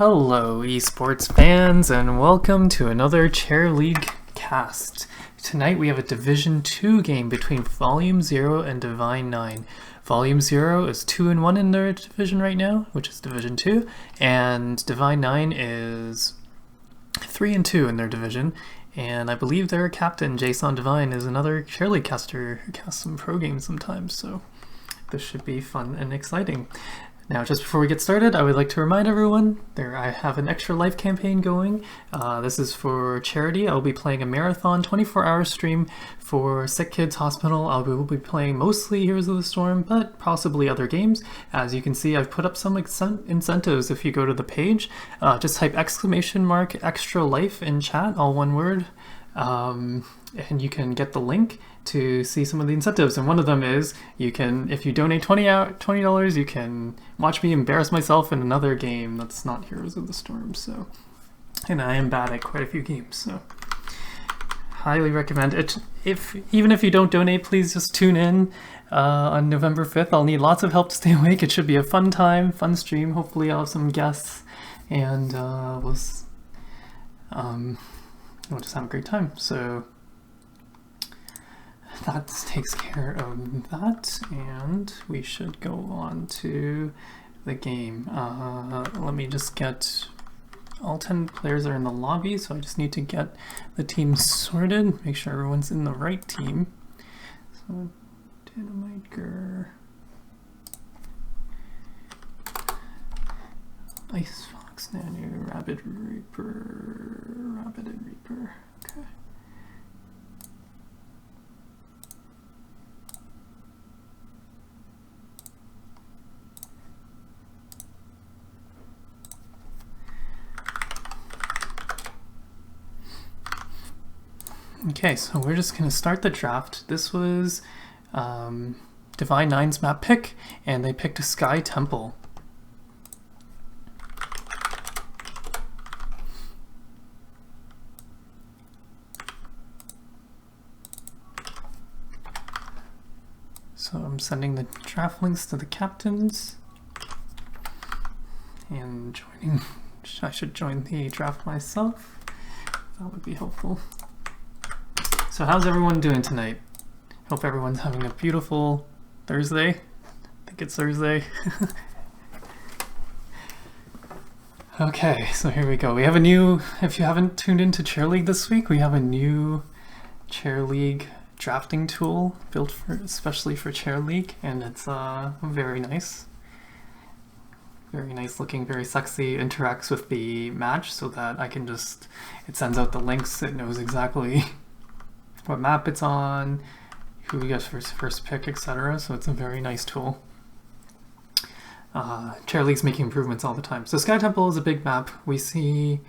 Hello, esports fans, and welcome to another Chair League cast. Tonight we have a Division 2 game between volumeZero and Divine9. volumeZero is 2-1 in their division right now, which is Division 2, and Divine9 is 3-2 in their division. And I believe their captain, Jason Divine, is another Chair League caster who casts some pro games sometimes, so this should be fun and exciting. Now, just before we get started, I would like to remind everyone I have an Extra Life campaign going. This is for charity. I'll be playing a marathon 24-hour stream for Sick Kids Hospital. I will be playing mostly Heroes of the Storm, but possibly other games. As you can see, I've put up some incentives if you go to the page. Just type !Extra Life in chat, all one word, and you can get the link to see some of the incentives. And one of them is if you donate $20, you can watch me embarrass myself in another game that's not Heroes of the Storm. So, and I am bad at quite a few games, so highly recommend it. Even if you don't donate, please just tune in on November 5th. I'll need lots of help to stay awake. It should be a fun time, fun stream. Hopefully I'll have some guests, and we'll just have a great time. So that takes care of that, and we should go on to the game. Let me just get all 10 players are in the lobby, so I just need to get the team sorted, make sure everyone's in the right team. So Dynamite Gur, Ice Fox, Nanu, Rabid Reaper, okay. Okay, so we're just going to start the draft. This was Divine9's map pick, and they picked a Sky Temple. So I'm sending the draft links to the captains, and I should join the draft myself. That would be helpful. So how's everyone doing tonight? Hope everyone's having a beautiful Thursday. I think it's Thursday. Okay, so here we go. We have if you haven't tuned into Chair League this week, we have a new Chair League drafting tool built especially for Chair League, and it's very nice. Very nice looking, very sexy, interacts with the match so that it sends out the links, it knows exactly what map it's on, who gets first pick, etc. So it's a very nice tool. Chair League's making improvements all the time. So Sky Temple is a big map. We see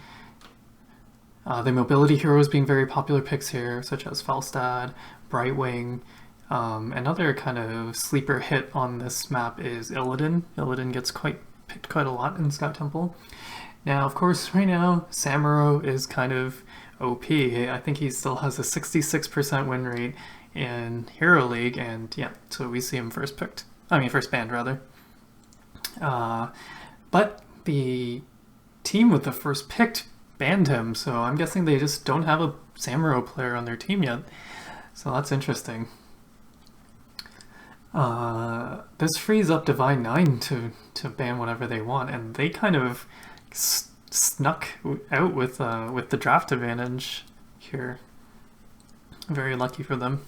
the mobility heroes being very popular picks here, such as Falstad, Brightwing. Another kind of sleeper hit on this map is Illidan. Illidan gets picked quite a lot in Sky Temple. Now, of course, right now, Samuro is kind of OP. I think he still has a 66% win rate in Hero League, and yeah, so we see him first banned rather. But the team with the first pick banned him, so I'm guessing they just don't have a Samuro player on their team yet. So that's interesting. This frees up Divine9 to ban whatever they want, and they kind of snuck out with the draft advantage here. Very lucky for them.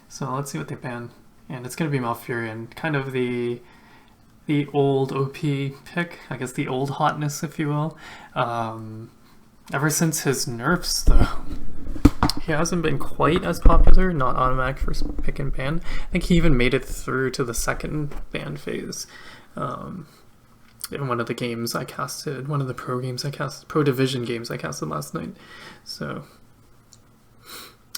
So let's see what they ban, and it's going to be Malfurion, kind of the old OP pick, I guess the old hotness, if you will. Ever since his nerfs, though, he hasn't been quite as popular. Not automatic first pick and ban. I think he even made it through to the second ban phase. In one of the games I casted, one of the pro division games I casted last night. So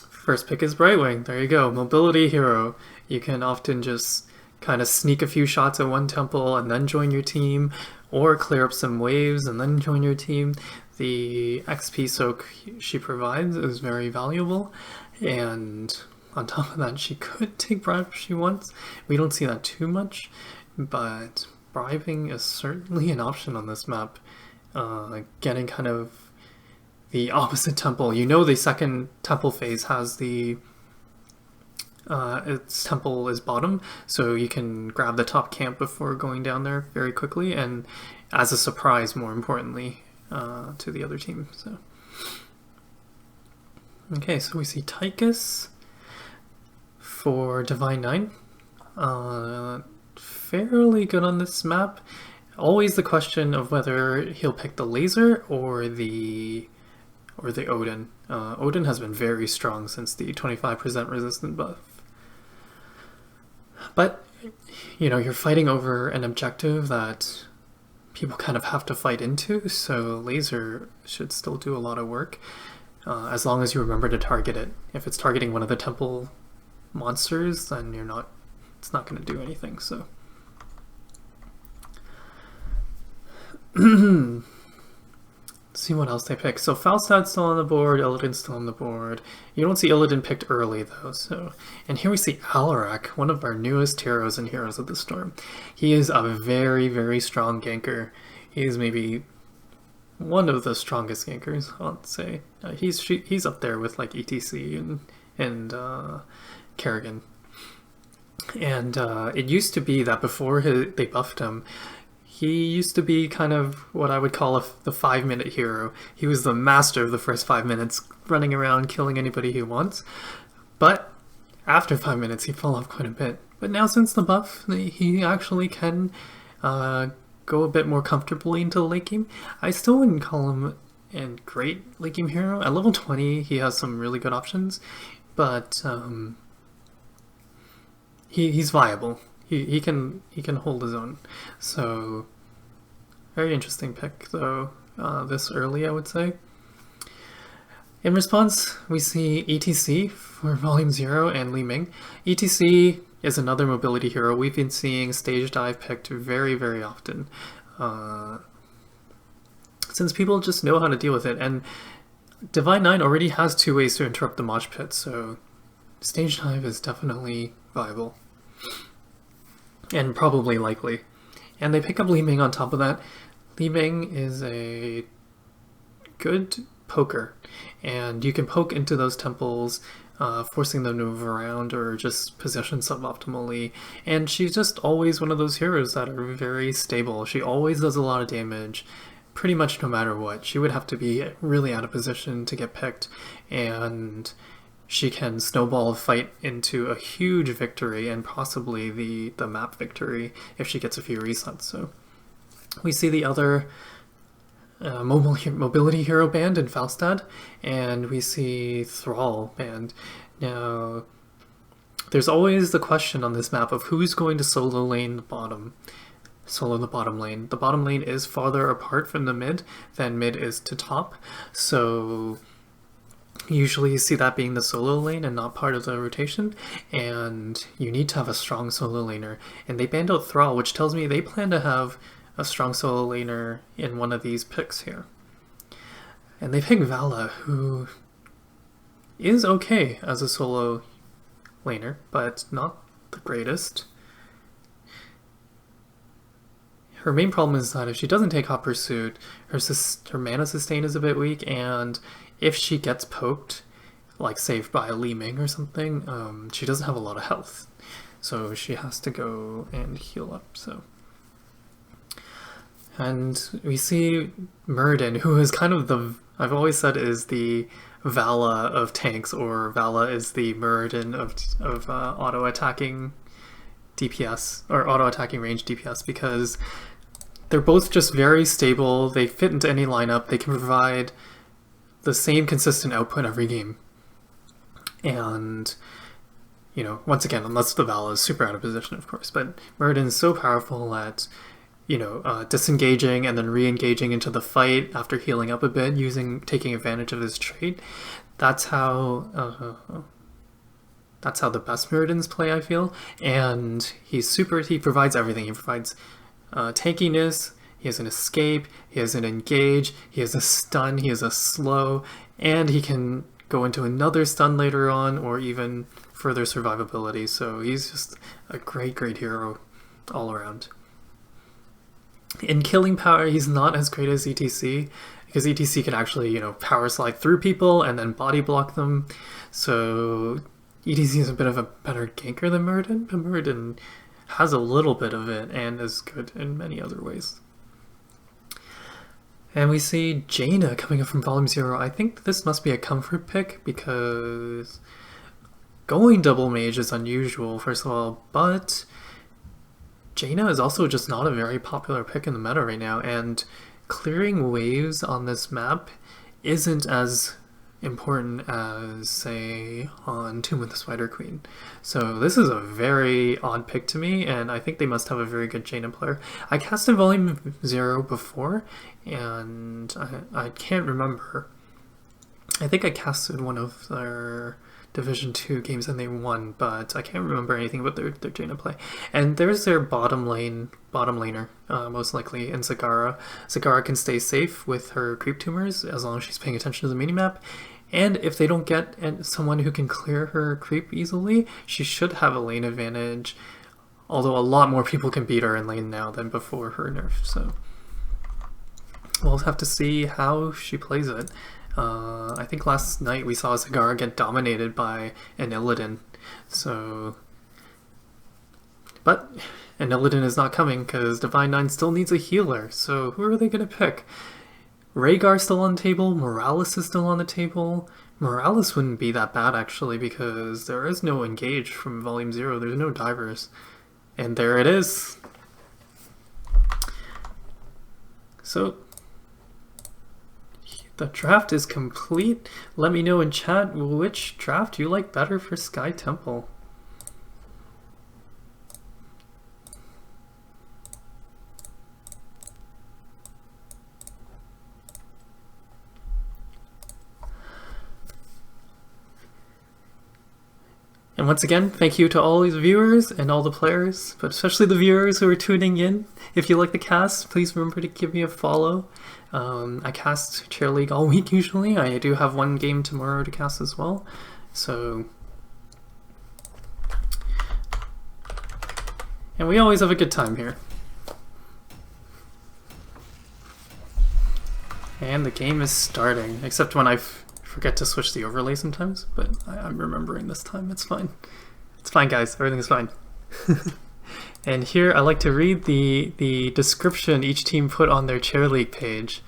first pick is Brightwing. There you go, mobility hero. You can often just kind of sneak a few shots at one temple and then join your team, or clear up some waves and then join your team. The XP soak she provides is very valuable, and on top of that, she could take bribe if she wants. We don't see that too much, but bribing is certainly an option on this map. Getting kind of the opposite temple. You know the second temple phase has the its temple is bottom, so you can grab the top camp before going down there very quickly, and as a surprise, more importantly, to the other team. So okay, so we see Tychus for Divine 9. Fairly good on this map. Always the question of whether he'll pick the laser or the Odin. Odin has been very strong since the 25% resistant buff. But, you know, you're fighting over an objective that people kind of have to fight into, so laser should still do a lot of work, as long as you remember to target it. If it's targeting one of the temple monsters, then it's not going to do anything, so. Let's see what else they pick. So Falstad's still on the board, Illidan's still on the board. You don't see Illidan picked early though, so. And here we see Alarak, one of our newest heroes in Heroes of the Storm. He is a very, very strong ganker. He is maybe one of the strongest gankers, I'll say. He's up there with like ETC and Kerrigan. And it used to be that before they buffed him, he used to be kind of what I would call the 5-minute hero. He was the master of the first 5 minutes, running around killing anybody he wants. But after 5 minutes, he fell off quite a bit. But now since the buff, he actually can go a bit more comfortably into the late game. I still wouldn't call him a great late game hero. At level 20, he has some really good options, but he's viable. He can hold his own. So very interesting pick though, this early, I would say. In response, we see ETC for volumeZero and Li Ming. ETC is another mobility hero. We've been seeing Stage Dive picked very, very often, since people just know how to deal with it. And Divine 9 already has 2 ways to interrupt the mosh pit, so Stage Dive is definitely viable. And probably likely. And they pick up Li Ming on top of that. Li Ming is a good poker, and you can poke into those temples, forcing them to move around or just position suboptimally. And she's just always one of those heroes that are very stable. She always does a lot of damage, pretty much no matter what. She would have to be really out of position to get picked, and she can snowball a fight into a huge victory, and possibly the map victory if she gets a few resets. So we see the other mobility hero band in Falstad, and we see Thrall band. Now, there's always the question on this map of who's going to solo the bottom lane. The bottom lane is farther apart from the mid than mid is to top, so usually you see that being the solo lane and not part of the rotation, and you need to have a strong solo laner. And they banned out Thrall, which tells me they plan to have a strong solo laner in one of these picks here. And they pick Vala, who is okay as a solo laner, but not the greatest. Her main problem is that if she doesn't take Hot Pursuit, her mana sustain is a bit weak, and if she gets poked, like saved by a Li Ming or something, she doesn't have a lot of health. So she has to go and heal up, so. And we see Muradin, who is kind of I've always said is the Vala of tanks, or Vala is the Muradin of auto-attacking DPS, or auto-attacking range DPS, because they're both just very stable, they fit into any lineup, they can provide the same consistent output every game. And, you know, once again, unless the Vala is super out of position, of course, but Muradin is so powerful at, you know, disengaging and then re-engaging into the fight after healing up a bit, taking advantage of his trait. That's how the best Muradins play, I feel. And he provides everything. He provides tankiness, he has an escape, he has an engage, he has a stun, he has a slow, and he can go into another stun later on, or even further survivability. So he's just a great, great hero all around. In killing power, he's not as great as ETC, because ETC can actually, you know, power slide through people and then body block them. So ETC is a bit of a better ganker than Muradin, but Muradin has a little bit of it and is good in many other ways. And we see Jaina coming up from volumeZero. I think this must be a comfort pick because going double mage is unusual, first of all, but Jaina is also just not a very popular pick in the meta right now, and clearing waves on this map isn't as important as, say, on Tomb of the Spider Queen. So this is a very odd pick to me, and I think they must have a very good Jaina player. I cast in volumeZero before, and I can't remember. I think I casted one of their Division 2 games and they won, but I can't remember anything about their Jaina play. And there's their bottom laner, most likely, in Zagara. Zagara can stay safe with her creep tumors as long as she's paying attention to the minimap. And if they don't get someone who can clear her creep easily, she should have a lane advantage. Although a lot more people can beat her in lane now than before her nerf, so we'll have to see how she plays it. I think last night we saw Zagara get dominated by an Illidan, so... But an Illidan is not coming because Divine 9 still needs a healer, so who are they going to pick? Rhaegar's still on the table, Morales is still on the table. Morales wouldn't be that bad actually because there is no engage from volumeZero, there's no divers. And there it is! So... the draft is complete. Let me know in chat which draft you like better for Sky Temple. And once again, thank you to all these viewers and all the players, but especially the viewers who are tuning in. If you like the cast, please remember to give me a follow. I cast Chair League all week usually. I do have one game tomorrow to cast as well. So, and we always have a good time here. And the game is starting, except when I forget to switch the overlay sometimes, but I'm remembering this time. It's fine. It's fine, guys. Everything's fine. And here I like to read the description each team put on their Chair League page.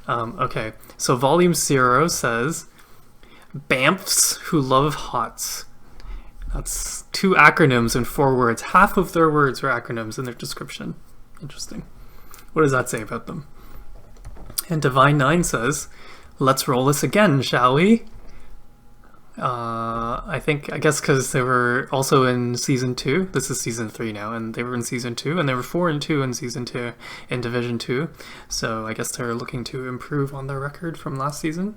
Okay, so volumeZero says, BAMFs who love HOTS. That's 2 acronyms in 4 words. Half of their words are acronyms in their description. Interesting. What does that say about them? And Divine 9 says, let's roll this again, shall we? I guess because they were also in Season 2. This is Season 3 now, and they were in Season 2, and they were 4-2 in Season 2 in Division 2. So I guess they're looking to improve on their record from last season.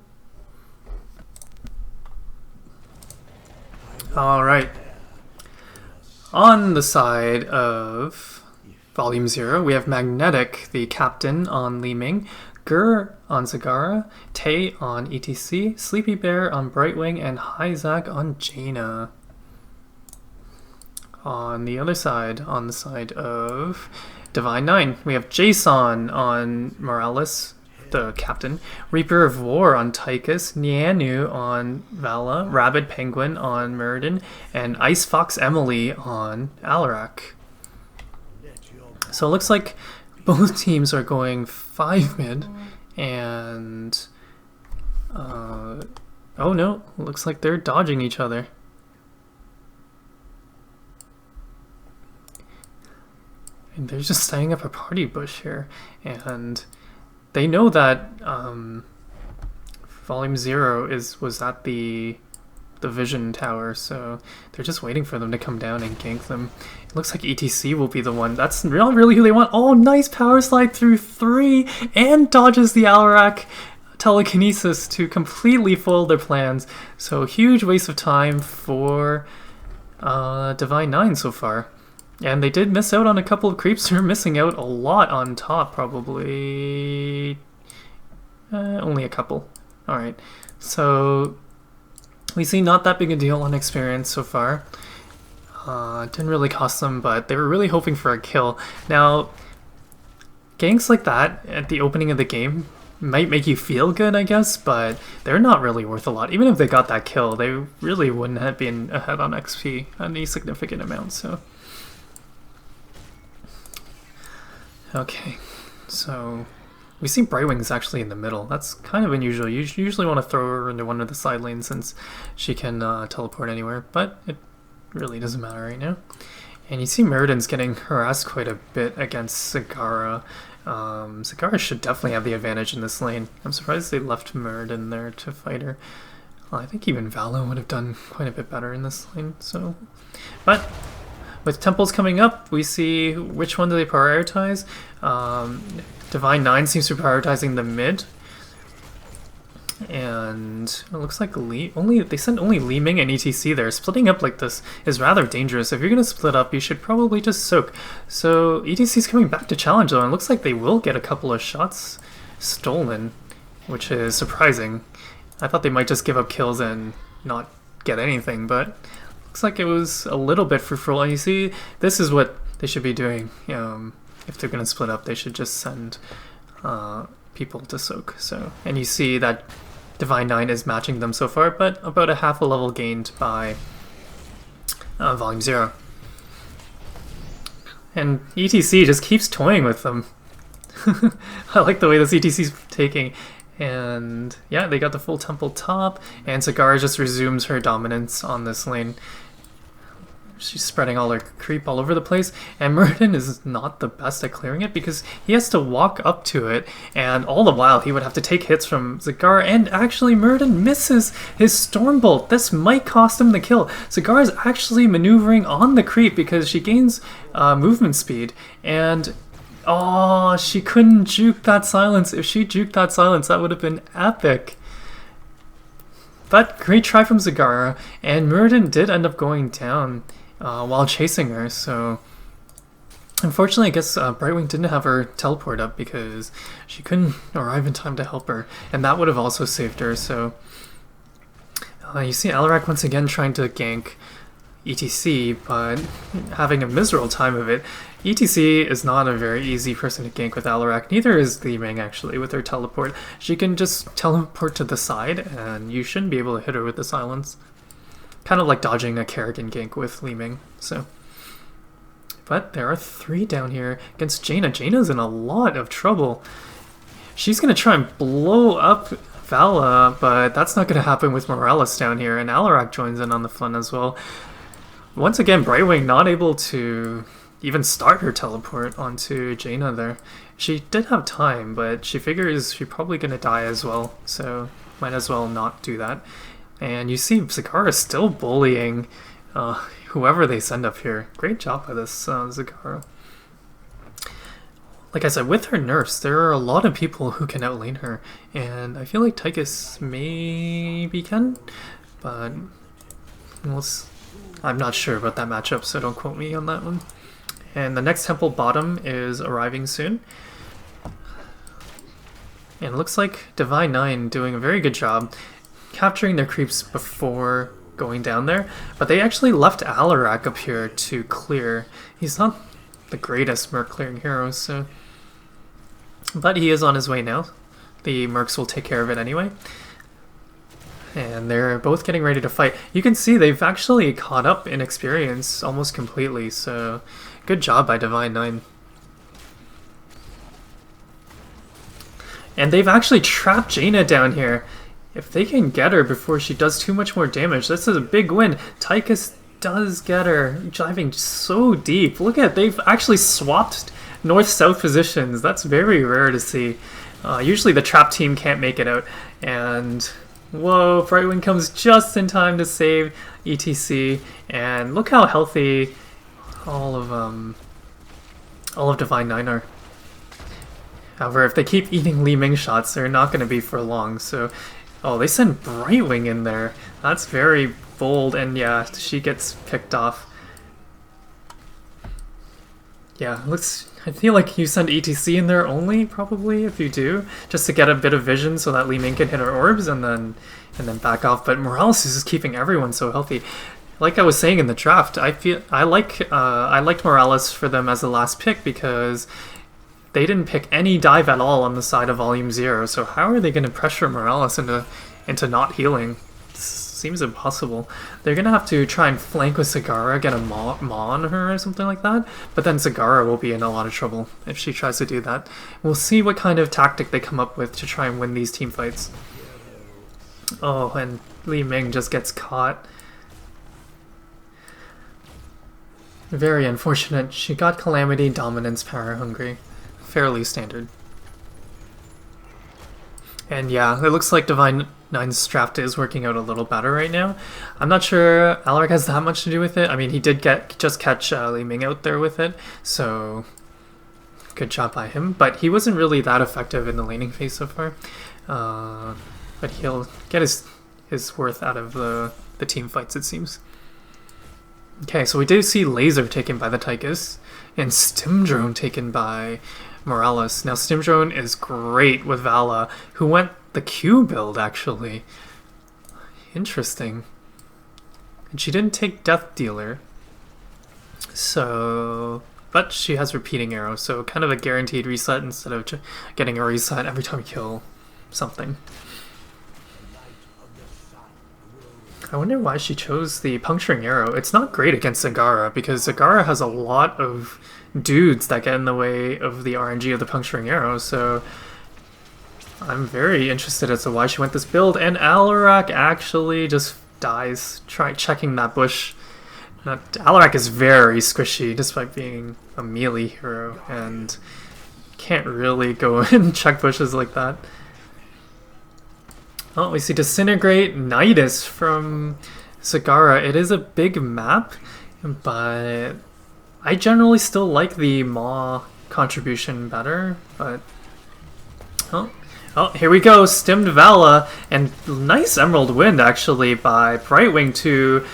Alright. On the side of volumeZero, we have Magnetic, the captain, on Li Ming, Gur on Zagara, Tay on ETC, Sleepy Bear on Brightwing, and Hyzak on Jaina. On the other side, on the side of Divine 9, we have Jason on Morales, the captain, Reaper of War on Tychus, Nianu on Vala, Rabid Penguin on Muradin, and Ice Fox Emily on Alarak. So it looks like both teams are going 5 mid, and oh no, looks like they're dodging each other. And they're just setting up a party bush here, and they know that volumeZero was at the vision tower, so they're just waiting for them to come down and gank them. It looks like ETC will be the one. That's not really who they want. Oh, nice power slide through 3 and dodges the Alarak telekinesis to completely foil their plans. So huge waste of time for Divine 9 so far. And they did miss out on a couple of creeps. They're missing out a lot on top, probably. Only a couple. Alright, so we see not that big a deal on experience so far. Didn't really cost them, but they were really hoping for a kill. Now, ganks like that at the opening of the game might make you feel good, I guess, but they're not really worth a lot. Even if they got that kill, they really wouldn't have been ahead on XP any significant amount, so. Okay, so we see Brightwing's actually in the middle. That's kind of unusual. You usually want to throw her into one of the side lanes since she can teleport anywhere, but it really doesn't matter right now. And you see Meriden's getting harassed quite a bit against Zagara. Zagara should definitely have the advantage in this lane. I'm surprised they left Meriden there to fight her. Well, I think even Valo would have done quite a bit better in this lane, so. But with temples coming up, we see which one do they prioritize. Divine 9 seems to be prioritizing the mid. And it looks like they sent only Li Ming and ETC there. Splitting up like this is rather dangerous. If you're going to split up, you should probably just soak. So ETC's coming back to challenge though, and it looks like they will get a couple of shots stolen, which is surprising. I thought they might just give up kills and not get anything, but looks like it was a little bit fruitful. And you see, this is what they should be doing. If they're going to split up, they should just send people to soak. So, and you see that Divine 9 is matching them so far, but about a half a level gained by volumeZero. And ETC just keeps toying with them. I like the way this ETC's taking. And yeah, they got the full temple top, and Zagara just resumes her dominance on this lane. She's spreading all her creep all over the place, and Meriden is not the best at clearing it because he has to walk up to it, and all the while he would have to take hits from Zagara, and actually Meriden misses his Stormbolt. This might cost him the kill. Zagara is actually maneuvering on the creep because she gains movement speed, and oh, she couldn't juke that silence. If she juked that silence, that would have been epic. But great try from Zagara, and Meriden did end up going down while chasing her, so unfortunately I guess Brightwing didn't have her teleport up because she couldn't arrive in time to help her, and that would have also saved her. So you see Alarak once again trying to gank ETC, but having a miserable time of it. ETC is not a very easy person to gank with Alarak, neither is Li Ming actually with her teleport. She can just teleport to the side and you shouldn't be able to hit her with the silence. Kind of like dodging a Kerrigan gank with Li Ming, so. But there are 3 down here against Jaina. Jaina's in a lot of trouble. She's going to try and blow up Vala, but that's not going to happen with Morales down here, and Alarak joins in on the fun as well. Once again, Brightwing not able to even start her teleport onto Jaina there. She did have time, but she figures she's probably going to die as well, so might as well not do that. And you see Zagara still bullying whoever they send up here. Great job by this Zagara. Like I said, with her nerfs, there are a lot of people who can outlane her, and I feel like Tychus maybe can, but I'm not sure about that matchup, so don't quote me on that one. And the next temple bottom is arriving soon. And it looks like Divine 9 doing a very good job capturing their creeps before going down there, but they actually left Alarak up here to clear. He's not the greatest merc clearing hero, so, but he is on his way now. The mercs will take care of it anyway. And they're both getting ready to fight. You can see they've actually caught up in experience almost completely, so good job by Divine 9. And they've actually trapped Jaina down here. If they can get her before she does too much more damage, this is a big win. Tychus does get her, driving so deep. Look at, they've actually swapped north-south positions. That's very rare to see. Usually the trap team can't make it out. And whoa, Brightwing comes just in time to save ETC. And look how healthy all of Divine 9 are. However, if they keep eating Li Ming shots, they're not going to be for long. So, oh, they send Brightwing in there. That's very bold, and yeah, she gets picked off. Yeah, I feel like you send ETC in there only, probably, if you do, just to get a bit of vision so that Li Ming can hit her orbs and then back off. But Morales is just keeping everyone so healthy. Like I was saying in the draft, I liked Morales for them as the last pick because they didn't pick any dive at all on the side of volumeZero, so how are they going to pressure Morales into not healing? Seems impossible. They're gonna have to try and flank with Zagara, get a maw on her or something like that, but then Zagara will be in a lot of trouble if she tries to do that. We'll see what kind of tactic they come up with to try and win these team fights. Oh, and Li Ming just gets caught. Very unfortunate. She got Calamity, Dominance, Power Hungry. Fairly standard. And yeah, it looks like Divine Nine's draft is working out a little better right now. I'm not sure Alarak has that much to do with it. I mean, he did just catch Li Ming out there with it, so good job by him. But he wasn't really that effective in the laning phase so far. But he'll get his worth out of the team fights, it seems. Okay, so we do see Laser taken by the Tychus, and Stim Drone taken by Morales. Now Stim Drone is great with Vala, who went the Q build actually. Interesting. And she didn't take Death Dealer. So, but she has Repeating Arrow, so kind of a guaranteed reset instead of getting a reset every time you kill something. I wonder why she chose the Puncturing Arrow. It's not great against Zagara, because Zagara has a lot of dudes that get in the way of the RNG of the Puncturing Arrow, so I'm very interested as to why she went this build. And Alarak actually just dies checking that bush. Alarak is very squishy despite being a melee hero, and can't really go and check bushes like that. Oh, we see Disintegrate Nidus from Zagara. It is a big map, but I generally still like the Maw contribution better, but oh, here we go, Stimmed Vala, and nice Emerald Wind actually by Brightwing to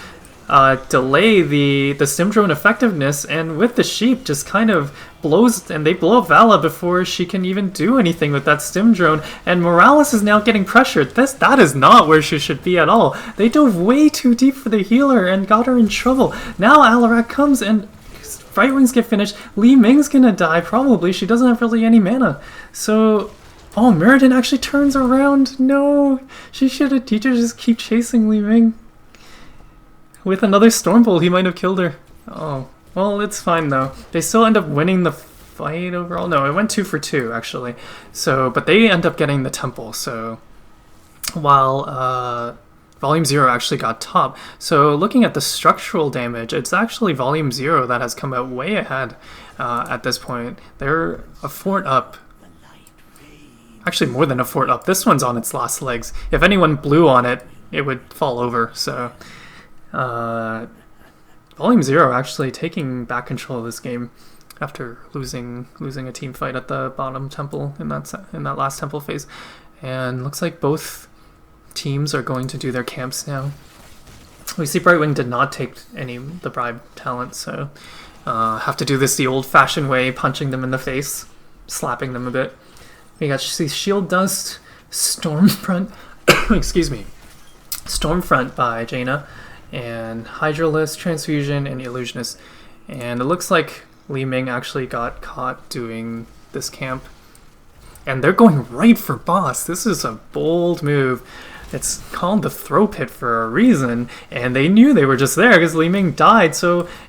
delay the Stim Drone effectiveness, and with the sheep just kind of blows, and they blow up Vala before she can even do anything with that Stim Drone, and Morales is now getting pressured. That is not where she should be at all. They dove way too deep for the healer and got her in trouble. Now Alarak comes and Brightwings get finished. Li Ming's gonna die probably. She doesn't have really any mana. So, oh, Mirrodin actually turns around. No, she should have just keep chasing Li Ming. With another Stormbolt, he might have killed her. Oh, well, it's fine though. They still end up winning the fight overall. No, it went 2 for 2 actually. So, but they end up getting the temple. So, while volumeZero actually got top. So, looking at the structural damage, it's actually volumeZero that has come out way ahead at this point. They're a fort up. Actually, more than a fort up. This one's on its last legs. If anyone blew on it, it would fall over. So. volumeZero actually taking back control of this game after losing a team fight at the bottom temple in that last temple phase, and looks like both teams are going to do their camps now. We see Brightwing did not take the bribe talent, so have to do this the old-fashioned way, punching them in the face, slapping them a bit. We got Shield Dust, Stormfront, excuse me, Stormfront by Jaina, and Hydralisk, Transfusion, and Illusionist. And it looks like Li Ming actually got caught doing this camp. And they're going right for boss. This is a bold move. It's called the Throw Pit for a reason, and they knew they were just there because Li Ming died,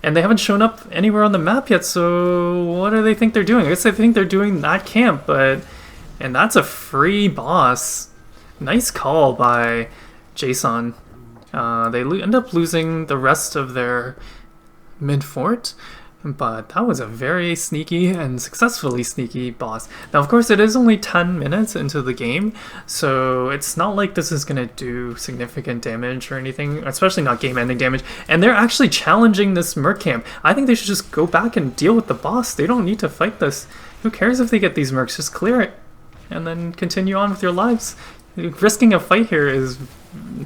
and they haven't shown up anywhere on the map yet, so what do they think they're doing? I guess they think they're doing that camp, and that's a free boss. Nice call by Jason. They end up losing the rest of their mid-fort, but that was a very sneaky and successfully sneaky boss. Now, of course, it is only 10 minutes into the game, so it's not like this is going to do significant damage or anything, especially not game-ending damage, and they're actually challenging this Merc camp. I think they should just go back and deal with the boss. They don't need to fight this. Who cares if they get these Mercs? Just clear it, and then continue on with your lives. Risking a fight here is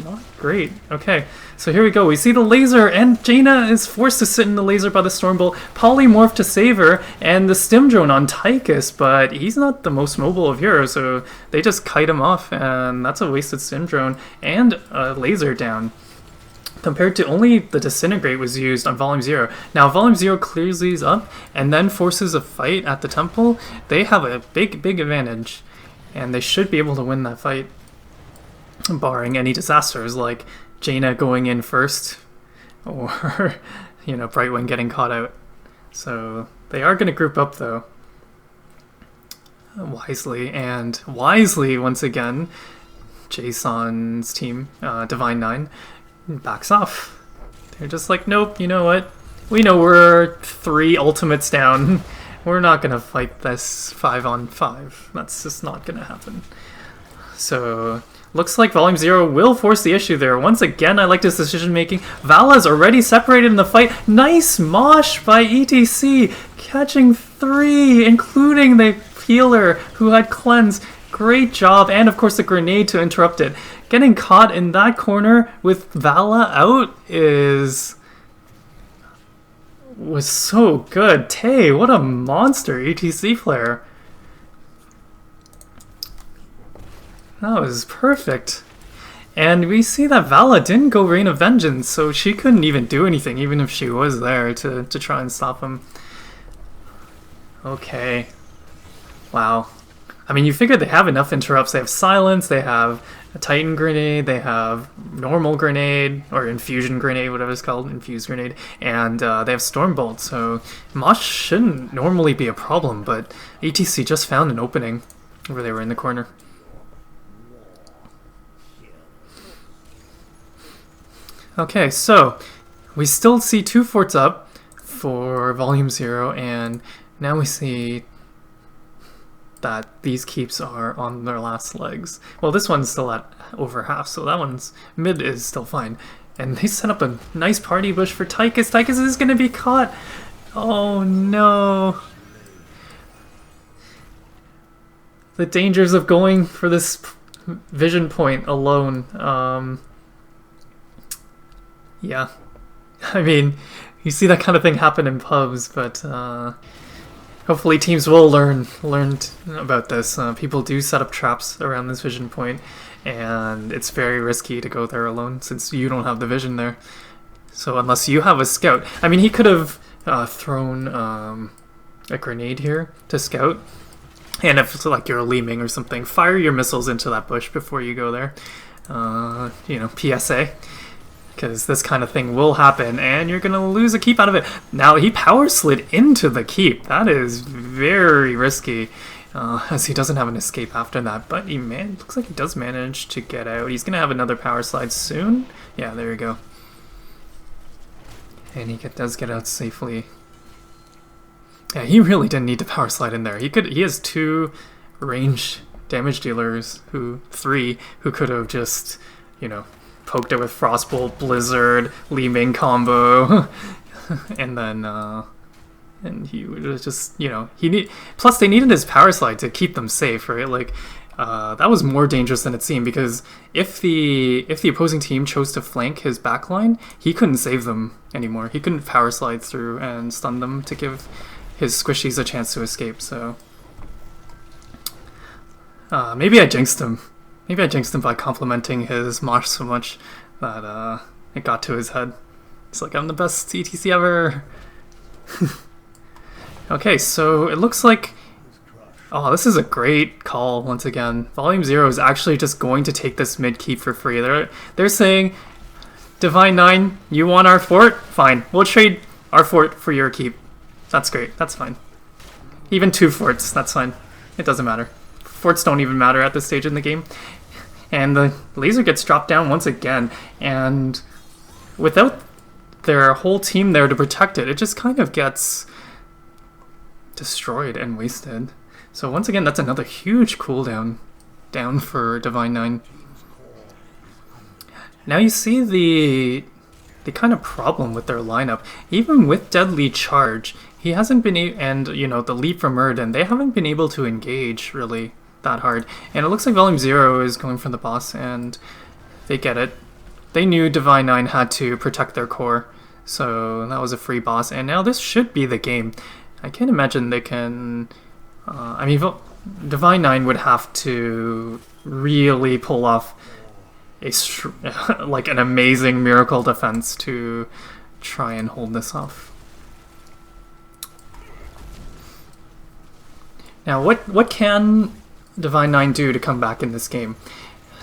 not great. Okay, so here we go. We see the laser, and Jaina is forced to sit in the laser by the Stormbolt. Polymorph to save her, and the Stim Drone on Tychus, but he's not the most mobile of heroes, so they just kite him off, and that's a wasted Stim Drone and a laser down. compared to only the Disintegrate was used on volumeZero. Now volumeZero clears these up and then forces a fight at the temple. They have a big advantage, and they should be able to win that fight, barring any disasters like Jaina going in first, or Brightwing getting caught out. So they are going to group up though, wisely, and wisely once again, Jason's team, Divine 9, backs off. They're just like, nope, you know what? We know we're 3 ultimates down. We're not going to fight this 5-on-5. That's just not going to happen. So, looks like volumeZero will force the issue there. Once again, I like this decision making. Vala's already separated in the fight. Nice mosh by ETC, catching 3, including the healer who had cleanse. Great job, and of course the grenade to interrupt it. Getting caught in that corner with Vala out was so good. Tay, what a monster ETC player. That was perfect. And we see that Vala didn't go Rain of Vengeance, so she couldn't even do anything, even if she was there to try and stop him. Okay. Wow. I mean, you figure they have enough interrupts. They have Silence, they have a Titan Grenade, they have Normal Grenade, or Infusion Grenade, whatever it's called, Infused Grenade, and they have Stormbolt, so Mosh shouldn't normally be a problem, but ETC just found an opening where they were in the corner. Okay, so we still see 2 forts up for volumeZero, and now we see that these keeps are on their last legs. Well, this one's still at over half, so that one's mid is still fine. And they set up a nice party bush for Tychus. Tychus is going to be caught. Oh no. The dangers of going for this vision point alone. Yeah. I mean, you see that kind of thing happen in pubs, but hopefully teams will learn about this. People do set up traps around this vision point, and it's very risky to go there alone since you don't have the vision there. So unless you have a scout, I mean, he could have thrown a grenade here to scout, and if it's like you're a Leeming or something, fire your missiles into that bush before you go there. PSA. Because this kind of thing will happen, and you're going to lose a keep out of it. Now, he power slid into the keep. That is very risky, as he doesn't have an escape after that. But looks like he does manage to get out. He's going to have another power slide soon. Yeah, there you go. And he does get out safely. Yeah, he really didn't need to power slide in there. He has 2 range damage dealers, 3, who could have just, poked it with Frostbolt, Blizzard, Leeming combo, and then and he was just plus they needed his power slide to keep them safe, right? Like that was more dangerous than it seemed, because if the opposing team chose to flank his backline, he couldn't save them anymore. He couldn't power slide through and stun them to give his squishies a chance to escape. So maybe I jinxed him. Maybe I jinxed him by complimenting his mosh so much that it got to his head. It's like, I'm the best ETC ever. Okay, so it looks like... Oh, this is a great call once again. volumeZero is actually just going to take this mid keep for free. They're saying, Divine 9, you want our fort? Fine, we'll trade our fort for your keep. That's great, that's fine. Even 2 forts, that's fine. It doesn't matter. Forts don't even matter at this stage in the game. And the laser gets dropped down once again, and without their whole team there to protect it, it just kind of gets destroyed and wasted. So once again, that's another huge cooldown down for Divine 9. Now you see the kind of problem with their lineup. Even with Deadly Charge, he hasn't been and the Leap from Murden, they haven't been able to engage really that hard. And it looks like volumeZero is going for the boss, and they get it. They knew Divine 9 had to protect their core, so that was a free boss, and now this should be the game. I can't imagine they can... Divine 9 would have to really pull off like an amazing miracle defense to try and hold this off. Now, what can Divine 9 do to come back in this game?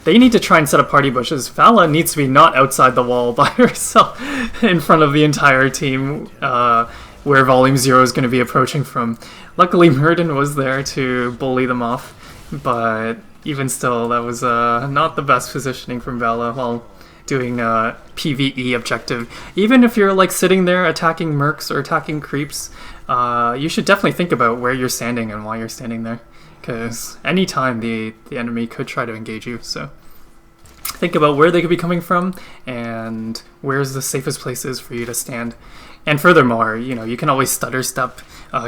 They need to try and set up party bushes. Vala needs to be not outside the wall by herself in front of the entire team, where volumeZero is going to be approaching from. Luckily, Murden was there to bully them off, but even still, that was not the best positioning from Vala while doing a PvE objective. Even if you're like sitting there attacking mercs or attacking creeps, you should definitely think about where you're standing and why you're standing there, because anytime the enemy could try to engage you. So think about where they could be coming from and where's the safest places for you to stand. And furthermore, you know, you can always stutter step.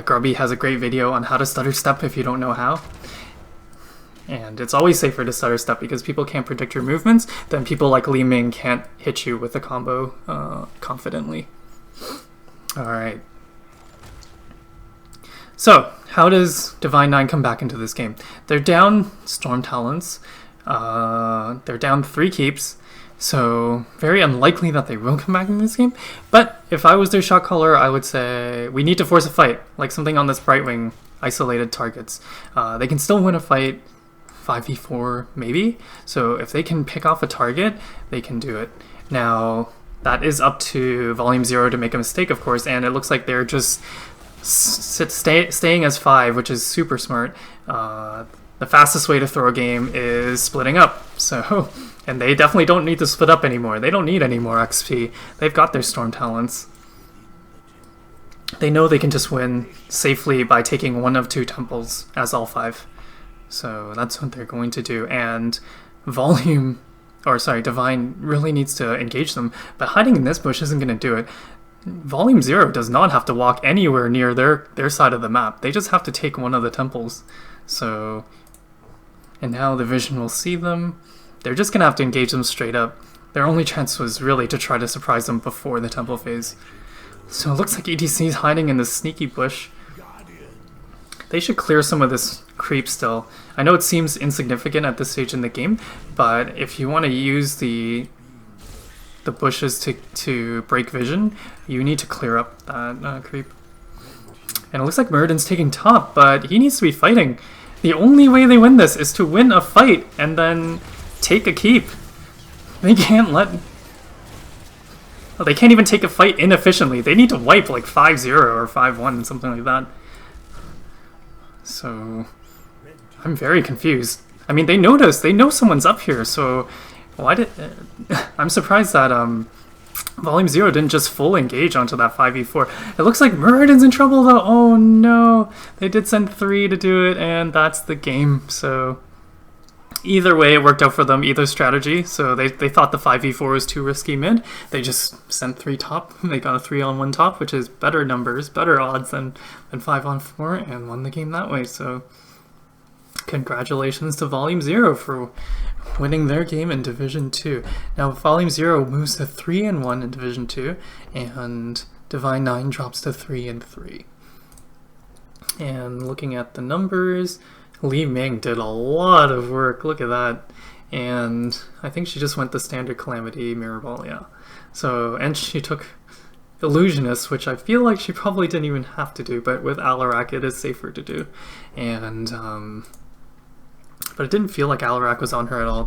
Grubby has a great video on how to stutter step if you don't know how. And it's always safer to stutter step because people can't predict your movements. Then people like Li Ming can't hit you with a combo confidently. Alright. So, how does Divine 9 come back into this game? They're down Storm Talents. They're down 3 keeps. So, very unlikely that they will come back in this game. But if I was their shot caller, I would say we need to force a fight. Like something on this Brightwing isolated targets. They can still win a fight. 5v4 maybe, so if they can pick off a target, they can do it. Now that is up to volumeZero to make a mistake, of course, and it looks like they're just staying as 5, which is super smart. The fastest way to throw a game is splitting up, so and they definitely don't need to split up anymore. They don't need any more XP. They've got their Storm Talents. They know they can just win safely by taking one of 2 temples as all 5. So that's what they're going to do, and Divine really needs to engage them, but hiding in this bush isn't going to do it. volumeZero does not have to walk anywhere near their side of the map. They just have to take one of the temples. So, and now the Vision will see them. They're just going to have to engage them straight up. Their only chance was really to try to surprise them before the temple phase. So it looks like ETC is hiding in this sneaky bush. They should clear some of this creep still. I know it seems insignificant at this stage in the game, but if you want to use the bushes to break vision, you need to clear up that creep. And it looks like Murden's taking top, but he needs to be fighting. The only way they win this is to win a fight and then take a keep. They can't let... Well, they can't even take a fight inefficiently. They need to wipe like 5-0 or 5-1, something like that. So, I'm very confused. I mean, they know someone's up here, so why did... I'm surprised that volumeZero didn't just full engage onto that 5v4. It looks like Murden's in trouble though. Oh no, they did send 3 to do it, and that's the game. So, either way, it worked out for them, either strategy. So they thought the 5v4 was too risky mid. They just sent 3 top. They got a 3-on-1 top, which is better numbers, better odds than 5-on-4, and won the game that way. So congratulations to volumeZero for winning their game in Division 2. Now volumeZero moves to 3-1 in Division 2, and Divine 9 drops to 3-3. And looking at the numbers, Li Ming did a lot of work, look at that. And I think she just went the standard Calamity Mirror Ball, yeah. So, and she took Illusionist, which I feel like she probably didn't even have to do, but with Alarak it is safer to do. And, but it didn't feel like Alarak was on her at all.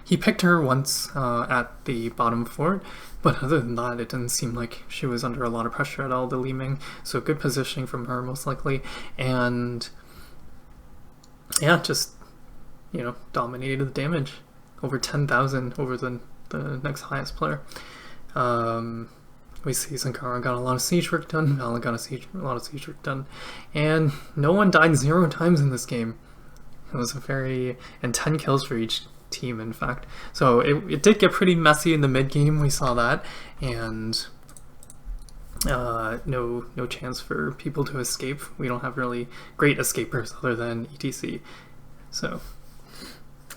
He picked her once at the bottom fort, but other than that, it didn't seem like she was under a lot of pressure at all, the Li Ming. So good positioning from her, most likely. And yeah, just, you know, dominated the damage. Over 10,000 over the next highest player. We see Sankara got a lot of siege work done, Vala got a lot of siege work done, and no one died 0 times in this game. It was and 10 kills for each team, in fact. So it did get pretty messy in the mid game, we saw that, and no chance for people to escape. We don't have really great escapers other than ETC. So,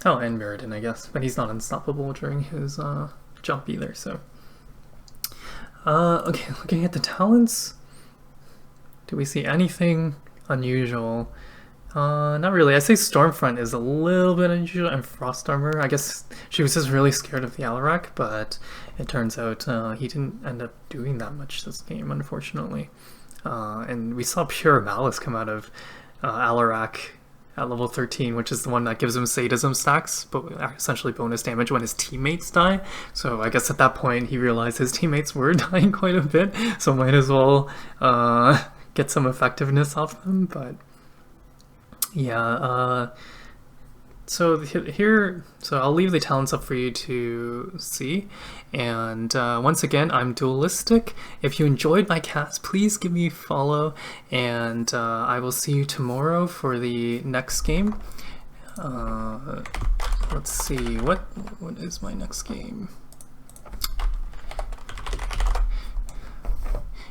oh, and Meriden, I guess, but he's not unstoppable during his jump either. So, okay, looking at the talents, do we see anything unusual? Not really. I say Stormfront is a little bit unusual, and Frost Armor. I guess she was just really scared of the Alarak, but it turns out he didn't end up doing that much this game, unfortunately. And we saw Pure Malice come out of Alarak at level 13, which is the one that gives him sadism stacks, but essentially bonus damage when his teammates die. So I guess at that point he realized his teammates were dying quite a bit, so might as well get some effectiveness off them. But yeah, so here, so I'll leave the talents up for you to see. And once again, I'm Dualistic. If you enjoyed my cast, please give me a follow, and I will see you tomorrow for the next game. Let's see, what is my next game?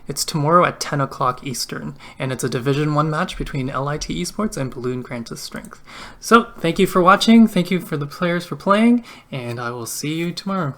It's tomorrow at 10 o'clock Eastern, and it's a Division 1 match between LIT Esports and Balloon Grantis Strength. So, thank you for watching, thank you for the players for playing, and I will see you tomorrow.